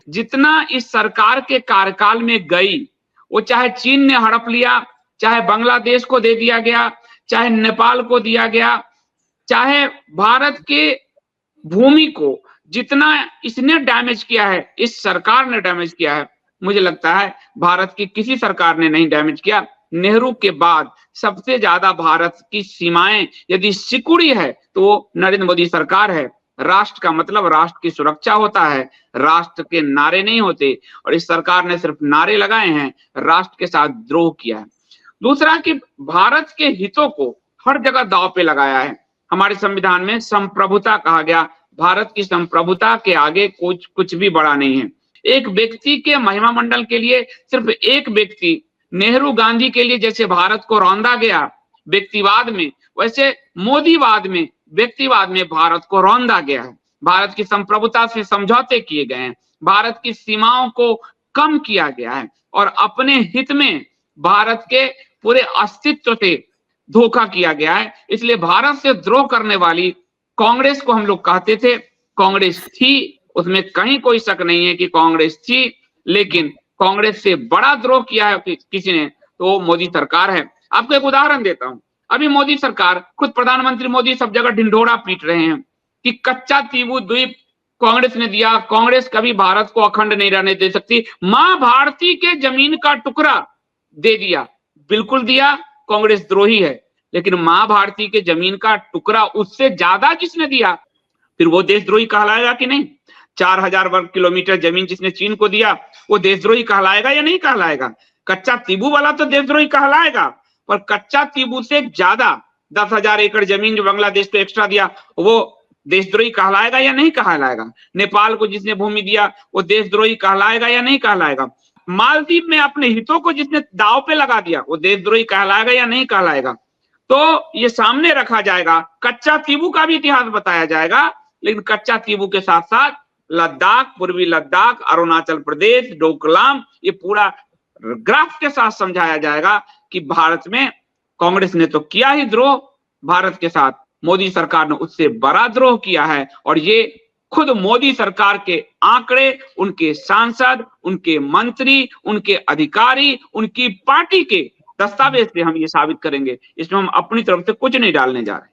जितना इस सरकार के कार्यकाल में गई, वो चाहे चीन ने हड़प लिया, चाहे बांग्लादेश को दे दिया गया, चाहे नेपाल को दिया गया, चाहे भारत के भूमि को जितना इसने डैमेज किया है, इस सरकार ने डैमेज किया है, मुझे लगता है भारत की किसी सरकार ने नहीं डैमेज किया। नेहरू के बाद सबसे ज्यादा भारत की सीमाएं यदि सिकुड़ी है तो वो नरेंद्र मोदी सरकार है। राष्ट्र का मतलब राष्ट्र की सुरक्षा होता है, राष्ट्र के नारे नहीं होते, और इस सरकार ने सिर्फ नारे लगाए हैं, राष्ट्र के साथ द्रोह किया है। दूसरा कि भारत के हितों को हर जगह दांव पे लगाया है। हमारे संविधान में संप्रभुता कहा गया, भारत की संप्रभुता के आगे कुछ भी बड़ा नहीं है। एक व्यक्ति के महिमा मंडल के लिए सिर्फ एक व्यक्ति, नेहरू गांधी के लिए जैसे भारत को रौंदा गया व्यक्तिवाद में, वैसे मोदीवाद में, व्यक्तिवाद में भारत को रौंदा गया है। भारत की संप्रभुता से समझौते किए गए हैं, भारत की सीमाओं को कम किया गया है, और अपने हित में भारत के पूरे अस्तित्व से धोखा किया गया है। इसलिए भारत से द्रोह करने वाली कांग्रेस को हम लोग कहते थे, कांग्रेस थी, उसमें कहीं कोई शक नहीं है कि कांग्रेस थी, लेकिन कांग्रेस से बड़ा द्रोह किया है किसी ने तो वो मोदी सरकार है। आपको एक उदाहरण देता हूं, अभी मोदी सरकार, खुद प्रधानमंत्री मोदी सब जगह ढिंढोरा पीट रहे हैं कि कच्चा तीबू द्वीप कांग्रेस ने दिया, कांग्रेस कभी भारत को अखंड नहीं रहने दे सकती। मां भारती के जमीन का टुकड़ा दे दिया, बिल्कुल दिया, कांग्रेस द्रोही है, लेकिन मां भारती के जमीन का टुकड़ा उससे ज्यादा जिसने दिया, फिर वो देशद्रोही कहलाएगा कि नहीं? 4000 वर्ग किलोमीटर जमीन जिसने चीन को दिया, वो देशद्रोही कहलाएगा या नहीं कहलाएगा? कच्चा तीबू वाला तो देशद्रोही कहलाएगा, पर कच्चा तीबू से ज्यादा 10,000 एकड़ जमीन जो बांग्लादेश को एक्स्ट्रा दिया, वो देशद्रोही कहलाएगा या नहीं कहलाएगा? नेपाल को जिसने भूमि दिया, वो देशद्रोही कहलाएगा या नहीं कहलाएगा? मालदीव में अपने हितों को जिसने दांव पे लगा दिया, वो देशद्रोही कहलाएगा या नहीं कहलाएगा? तो ये सामने रखा जाएगा, कच्चा तीबू का भी इतिहास बताया जाएगा, लेकिन कच्चा तीबू के साथ साथ लद्दाख, पूर्वी लद्दाख, अरुणाचल प्रदेश, डोकलाम, ये पूरा ग्राफ के साथ समझाया जाएगा कि भारत में कांग्रेस ने तो किया ही द्रोह भारत के साथ, मोदी सरकार ने उससे बड़ा द्रोह किया है। और ये खुद मोदी सरकार के आंकड़े, उनके सांसद, उनके मंत्री, उनके अधिकारी, उनकी पार्टी के दस्तावेज से हम ये साबित करेंगे। इसमें हम अपनी तरफ से कुछ नहीं डालने जा रहे।